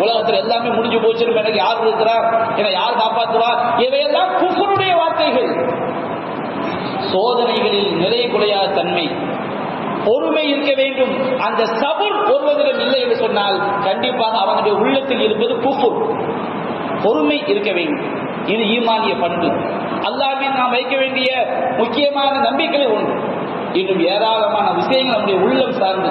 உலகத்தில் எல்லாமே முடிஞ்சு போச்சு, எனக்கு யார் இருக்கிறார், என்னை யார் காப்பாற்றுவா, இவையெல்லாம் குஃபருடைய வார்த்தைகள். சோதனைகளில் நிலை குலையாத தன்மை, பொறுமை இருக்க வேண்டும். அந்த சபுர் ஒருவரிடம் இல்லை என்று சொன்னால் கண்டிப்பாக அவனுடைய உள்ளத்தில் இருப்பது குஃபுர். பொறுமை இருக்க வேண்டும், இது ஈமானிய பண்பு. அல்லாஹ்வின் நாம் வைக்க வேண்டிய முக்கியமான நம்பிக்கை ஒன்று. இன்னும் ஏராளமான விஷயங்கள் நம்முடைய உள்ளம் சார்ந்து,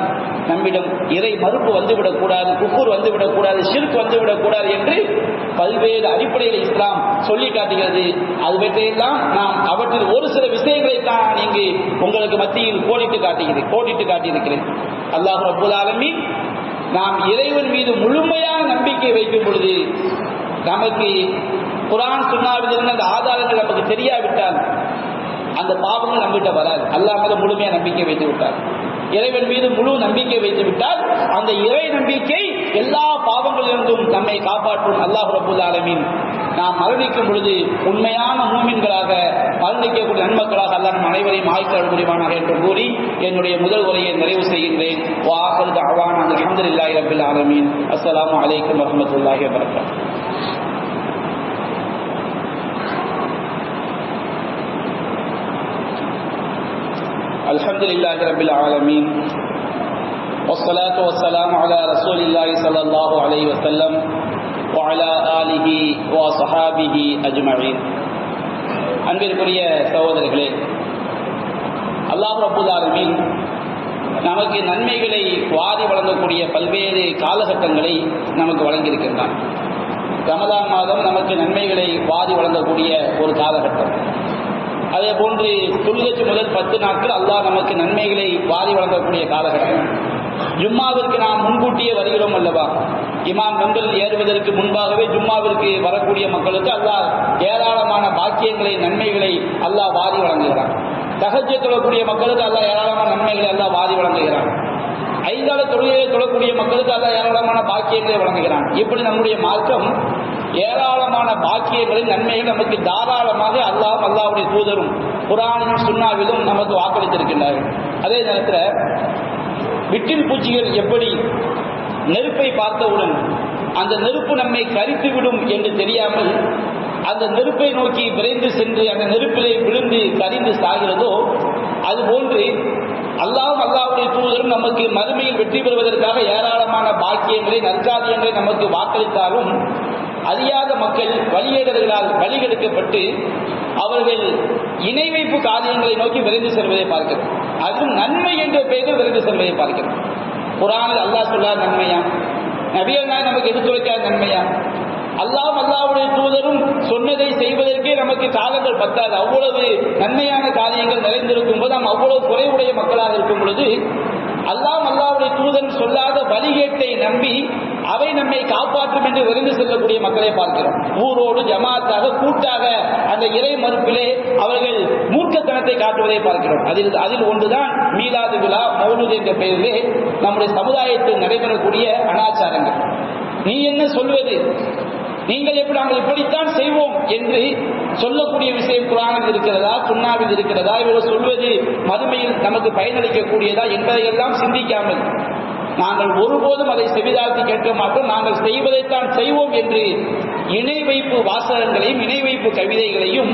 நம்மிடம் இறை மறுப்பு வந்துவிடக்கூடாது, குஃபுர் வந்துவிடக்கூடாது, ஷிர்க் வந்துவிடக்கூடாது என்று பல்வேறு அடிப்படையில் இஸ்லாம் சொல்லி காட்டுகிறது. அது பற்றியெல்லாம் நாம் அவற்றில் ஒரு சில விஷயங்களை தான் இங்கு உங்களுக்கு மத்தியில் கோடிட்டு காட்டியிருக்கிறேன். அல்லாஹ் ரப்பல் ஆலமீன் நாம் இறைவன் மீது முழுமையான நம்பிக்கை வைக்கும் பொழுது, நமக்கு குர்ஆன் சுன்னாவிலிருந்து அந்த ஆதாரங்கள் நமக்கு தெரியாவிட்டால் அந்த பாவங்கள் நம்மகிட்ட வராது. அல்லாஹ் மீது முழுமையா நம்பிக்கை வைத்து விட்டார், இறைவன் மீது முழு நம்பிக்கை வைத்து விட்டால் அந்த இறை நம்பிக்கை எல்லா பாவங்களிலிருந்தும் நம்மை காப்பாற்றும் அல்லாஹ் ரப்பல் ஆலமீன் நாம் மரணிக்கும் பொழுது உண்மையான மூமின்களாக மரணிக்கக்கூடிய நன்மக்களாக அல்லாஹ் நம் அனைவரையும் ஆய்ச்சாள் புரிவானாக என்று கூறி என்னுடைய முதல் உரையை நிறைவு செய்கின்றேன். வாஹிரு தஅவானா அல்ஹம்துலில்லாஹி ரப்பில் ஆலமீன். அஸ்ஸலாமு அலைக்கும் வரஹ்மத்துல்லாஹி வபரகாத்துஹு. அல்ஹம்துலில்லாஹி ரப்பில் ஆலமீன். والصلاة والسلام على رسول الله صلى الله عليه وسلم وعلى آله وصحابه أجمعين. அன்பிற்குரிய சகோதரர்களே, அல்லாஹ் ரப்பல் ஆலமீன் நமக்கு நன்மைகளை வாரி வழங்கக்கூடிய பல்வேறு காலகட்டங்களை நமக்கு வழங்கியிருக்கின்றான். ரமலான் மாதம் நமக்கு நன்மைகளை வாரி வழங்கக்கூடிய ஒரு காலகட்டம். அதே போன்று துல்ஹஜ் முதல் 10 நாட்கள் அல்லாஹ் நமக்கு நன்மைகளை வாரி வழங்கக்கூடிய காலகட்டம். ஜும்மாவிற்கு நாம் முன்கூட்டியே வருகிறோம் அல்லவா? இமாம் மெம்பரில் ஏறுவதற்கு முன்பாகவே ஜும்மாவிற்கு வரக்கூடிய மக்களுக்கு அல்லாஹ் ஏராளமான பாக்கியங்களை நன்மைகளை அல்லாஹ் வாரி வழங்குகிறான். தஹஜ்ஜத் தொழக்கூடிய மக்களுக்கு அல்லாஹ் ஏராளமான நன்மைகளை அல்லாஹ் வாரி வழங்குகிறான். 5 கால தொழுகையை தொழக்கூடிய மக்களுக்கு அல்லாஹ் ஏராளமான பாக்கியங்களை வழங்குகிறான். இப்படி நம்முடைய மார்க்கம் ஏராளமான பாக்கியங்களை நன்மைகள் நமக்கு தாராளமாக அல்லாஹ்வுடைய தூதரும் குர்ஆனிலும் சுன்னாவிலும் நமக்கு வாக்களித்திருக்கின்றார்கள். அதே நேரத்தில் விட்டில் பூச்சிகள் எப்படி நெருப்பை பார்த்தவுடன் அந்த நெருப்பு நம்மை கரித்துவிடும் என்று தெரியாமல் அந்த நெருப்பை நோக்கி விரைந்து சென்று அந்த நெருப்பிலே விழுந்து கரிந்து சாகிறதோ, அதுபோன்று அல்லாஹ்வுடைய தூதரும் நமக்கு மறுமையில் வெற்றி பெறுவதற்காக ஏராளமான பாக்கியங்களை நற்காரியங்களை நமக்கு வாக்களித்தாலும் அறியாத மக்கள் வழியேடர்களால் வழிகெடுக்கப்பட்டு அவர்கள் இணை வைப்பு காரியங்களை நோக்கி விரைந்து செல்வதை பார்க்கிறோம். அதுவும் நன்மை என்ற பெயரில் விரைந்து செல்வதை பார்க்கிறோம். குர்ஆனில் அல்லாஹ் சொல்லாத நன்மையா, நபிகள் நாயகம் நமக்கு எடுத்துரைக்காத நன்மையா? அல்லாஹ்வுடைய தூதரும் சொன்னதை செய்வதற்கே நமக்கு காலங்கள் பத்தாது. அவ்வளவு நன்மையான காரியங்கள் நிறைந்திருக்கும் போது நாம் அவ்வளவு குறைவுடைய மக்களாக இருக்கும் பொழுது அல்லாஹ்வுடைய தூதன் சொல்லாத வழிகேட்டை நம்பி அவை நம்மை காப்பாற்றும் என்று விரைந்து செல்லக்கூடிய மக்களை பார்க்கிறோம். ஊரோடு ஜமாத்தாக கூட்டாக அந்த இறை மறுப்பிலே அவர்கள் மூர்க்கத்தனத்தை காட்டுவதை பார்க்கிறோம். அதில் ஒன்றுதான் மீலாது விழா, மௌலூத் என்ற பெயரிலே நம்முடைய சமுதாயத்தில் நடைபெறக்கூடிய அனாச்சாரங்கள். நீ என்ன சொல்வது, நீங்கள் எப்படி நாங்கள் இப்படித்தான் செய்வோம் என்று சொல்லக்கூடிய விஷயம் குர்ஆனில் இருக்கிறதா, சுன்னாவில் இருக்கிறதா, இவர்கள் சொல்வது மறுமையில் நமக்கு பயனளிக்கக்கூடியதா என்பதையெல்லாம் சிந்திக்காமல் நாங்கள் ஒருபோதும் அதை செவிதாழ்த்தி கேட்க மாட்டோம், நாங்கள் செய்வதைத்தான் செய்வோம் என்று இணை வைப்பு வாசகங்களையும் இணை வைப்பு கவிதைகளையும்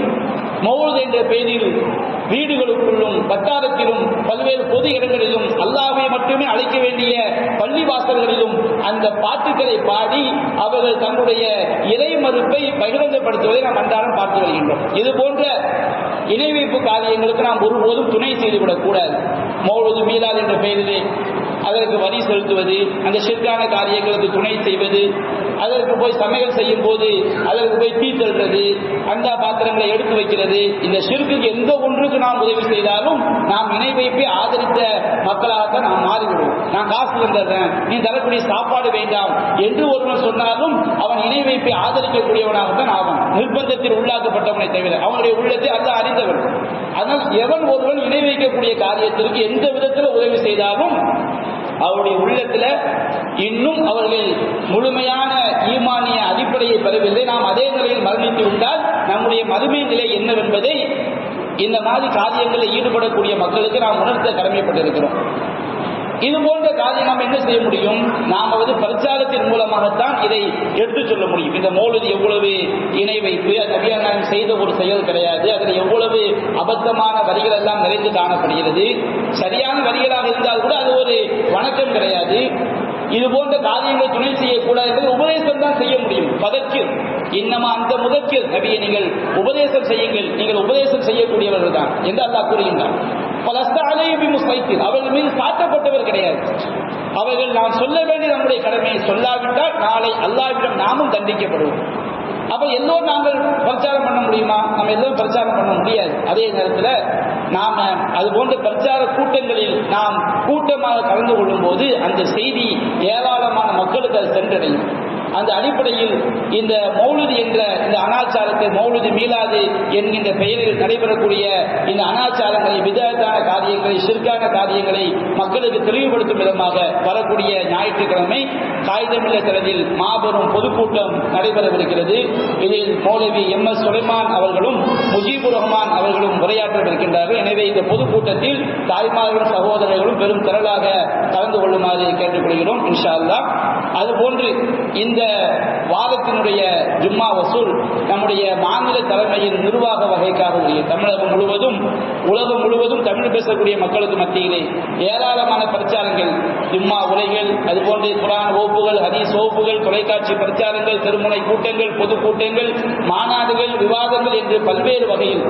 மௌலூத் என்ற பெயரில் வீடுகளுக்குள்ளும் வட்டாரத்திலும் பல்வேறு பொது இடங்களிலும் அல்லாஹ்வை மட்டுமே அழைக்க வேண்டிய பள்ளி வாசல்களிலும் அந்த பாட்டுக்களை பாடி அவர்கள் தன்னுடைய இறை மறுப்பை பகிரங்கப்படுத்துவதை நாம் அன்றாடம் பார்த்து வருகின்றோம். இது போன்ற இணை வைப்பு காரியங்களுக்கு நாம் ஒருபோதும் துணை செய்துவிடக் கூடாது. மௌலூத் மீலாத் என்ற பெயரிலே அதற்கு வரி செலுத்துவது, அந்த ஷிர்கான காரியங்களுக்கு துணை செய்வது, அதற்கு போய் சமையல் செய்யும் போது அதற்கு போய் தீ தள்ளுறது, அந்த பாத்திரங்களை எடுத்து வைக்கிறது, இந்த ஷிர்க்குக்கு எந்த ஒன்றுக்கு நாம் உதவி செய்தாலும் நாம் இணை வைப்பை ஆதரித்த மக்களாகத்தான் நாம் மாறிவிடுவோம். நான் காசு தந்துடுறேன், நீ தரக்கூடிய சாப்பாடு வேண்டாம் என்று ஒருவன் சொன்னாலும் அவன் இணை வைப்பை ஆதரிக்கக்கூடியவனாகத்தான் ஆவான். நிர்பந்தத்தில் உள்ளாக்கப்பட்டவனை தவிர அவனுடைய உள்ளத்தை அல்லாஹ் அறிந்தவன். அதனால் எவன் ஒருவன் இணை வைக்கக்கூடிய காரியத்திற்கு எந்த விதத்தில் உதவி செய்தாலும் அவருடைய உள்ளத்தில் இன்னும் அவர்கள் முழுமையான ஈமானிய அடிப்படையை பெறவில்லை. நாம் அதே நிலையில் மரணித்து விட்டால் நம்முடைய மறுமை நிலை என்னவென்பதை இந்த மாதிரி காரியங்களில் ஈடுபடக்கூடிய மக்களுக்கு நாம் உணர்த்த கடமைப்பட்டிருக்கிறோம். இது போன்ற காரியம் நாம் என்ன செய்ய முடியும்? நாம் பிரச்சாரத்தின் மூலமாகத்தான் இதை எடுத்துச் சொல்ல முடியும். இந்த மௌலூத் எவ்வளவு இணை வைப்பு, நபிகள் நாயகம் செய்த ஒரு செயல் கிடையாது, அதில் எவ்வளவு அபத்தமான வரிகள் எல்லாம் நிறைந்து காணப்படுகிறது. சரியான வரிகளாக இருந்தால் கூட அது ஒரு வணக்கம் கிடையாது. இது போன்ற காரியங்கள் துணை செய்யக்கூடாது என்பது உபதேசம் தான் செய்ய முடியும். பதக்கீர் இன்னமா அந்த முதக்கீர், நபியை நீங்கள் உபதேசம் செய்யுங்கள், நீங்கள் உபதேசம் செய்யக்கூடியவர்கள் தான் என்று அல்லாஹ் கூறுகின்றான். அவர்கள் மீது சாட்டப்பட்டவர் கிடையாது. அவர்கள் நாம் சொல்ல வேண்டிய நம்முடைய கடமையை சொல்லாவிட்டால் நாளை அல்லாஹ்விடம் நாமும் தண்டிக்கப்படுவோம். அப்ப எல்லோரும் நாங்கள் பிரச்சாரம் பண்ண முடியுமா? நம்ம எல்லோரும் பிரச்சாரம் பண்ண முடியாது. அதே நேரத்தில் நாம அது போன்ற பிரச்சார கூட்டங்களில் நாம் கூட்டமாக கலந்து கொள்ளும் போது அந்த செய்தி ஏராளமான மக்களுக்கு அது சென்றடையும். அந்த அடிப்படையில் இந்த மௌலிது என்ற இந்த அனாச்சாரத்தை, மௌலிது மீலாது என்கின்ற பெயரில் நடைபெறக்கூடிய இந்த அனாச்சாரங்களை, விதத்தான காரியங்களை, ஷிர்கான காரியங்களை மக்களுக்கு தெளிவுபடுத்தும் விதமாக வரக்கூடிய ஞாயிற்றுக்கிழமை காயிதமில்ல தளத்தில் மாபெரும் பொதுக்கூட்டம் நடைபெறவிருக்கிறது. இதில் மௌலவி MS சுலைமான் அவர்களும் முஜீபுர் ரஹ்மான் அவர்களும் உரையாற்றவிருக்கின்றார்கள். எனவே இந்த பொதுக்கூட்டத்தில் தாய்மார்களும் சகோதரர்களும் பெரும் திரளாக கலந்து கொள்ளுமாறு கேட்டுக்கொள்கிறோம் இன்ஷா அல்லாஹ். அதுபோன்று இந்த வாரத்தினுடைய ஜும்மா வசூல் நம்முடைய மாநில தலைமையின் நிர்வாக வகைக்காக உரிய தமிழகம் முழுவதும், உலகம் முழுவதும் தமிழ் பேசக்கூடிய மக்களுக்கு மத்தியிலே ஏராளமான பிரச்சாரங்கள், ஜும்மா உரைகள், அதுபோன்று குர்ஆன் வகுப்புகள், ஹதீஸ் வகுப்புகள், தொலைக்காட்சி பிரச்சாரங்கள், திருமுனை கூட்டங்கள், பொதுக்கூட்டங்கள், மாநாடுகள், விவாதங்கள் என்று பல்வேறு வகையில்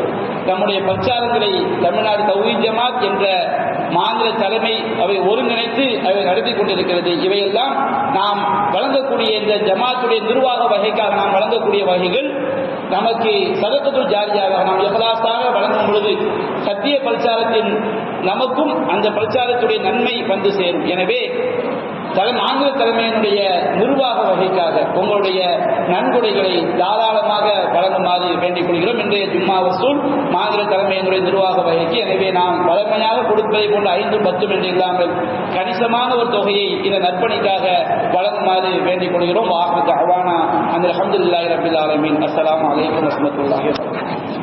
நம்முடைய பிரச்சாரங்களை தமிழ்நாடு தௌஹீத் ஜமாத் என்ற மாநில தலைமை அவை ஒருங்கிணைத்து அவை நடத்தி கொண்டிருக்கிறது. இவையெல்லாம் நாம் வழங்கக்கூடிய இந்த ஜமாத்துடைய நிர்வாக வகைக்காக நாம் வழங்கக்கூடிய வகைகள் நமக்கு சதகத்துல் ஜாரியாக நாம் இஹ்லாஸாக வழங்கும் பொழுது சத்திய பிரச்சாரத்தின் நமக்கும் அந்த பிரச்சாரத்துடைய நன்மை வந்து சேரும். எனவே மாநில தலைமையினுடைய நிர்வாக வகைக்காக உங்களுடைய நன்கொடைகளை தாராளமாக வழங்குமாறு வேண்டிக் கொள்கிறோம். இன்றைய ஜும்மா வசூல் மாநில தலைமையினுடைய நிர்வாக வகைக்கு. எனவே நாம் வளமையாக கொடுப்பதை போன்ற 5, 10 என்று இல்லாமல் கணிசமான ஒரு தொகையை இந்த நற்பணிக்காக வழங்குமாறு வேண்டிக் கொள்கிறோம். வாஹ்ரு தஅவானா அல்ஹம்துலில்லாஹி ரப்பில் ஆலமீன். அஸ்ஸலாமு அலைக்கும் வரஹ்மத்துல்லாஹி வபரகாத்துஹு.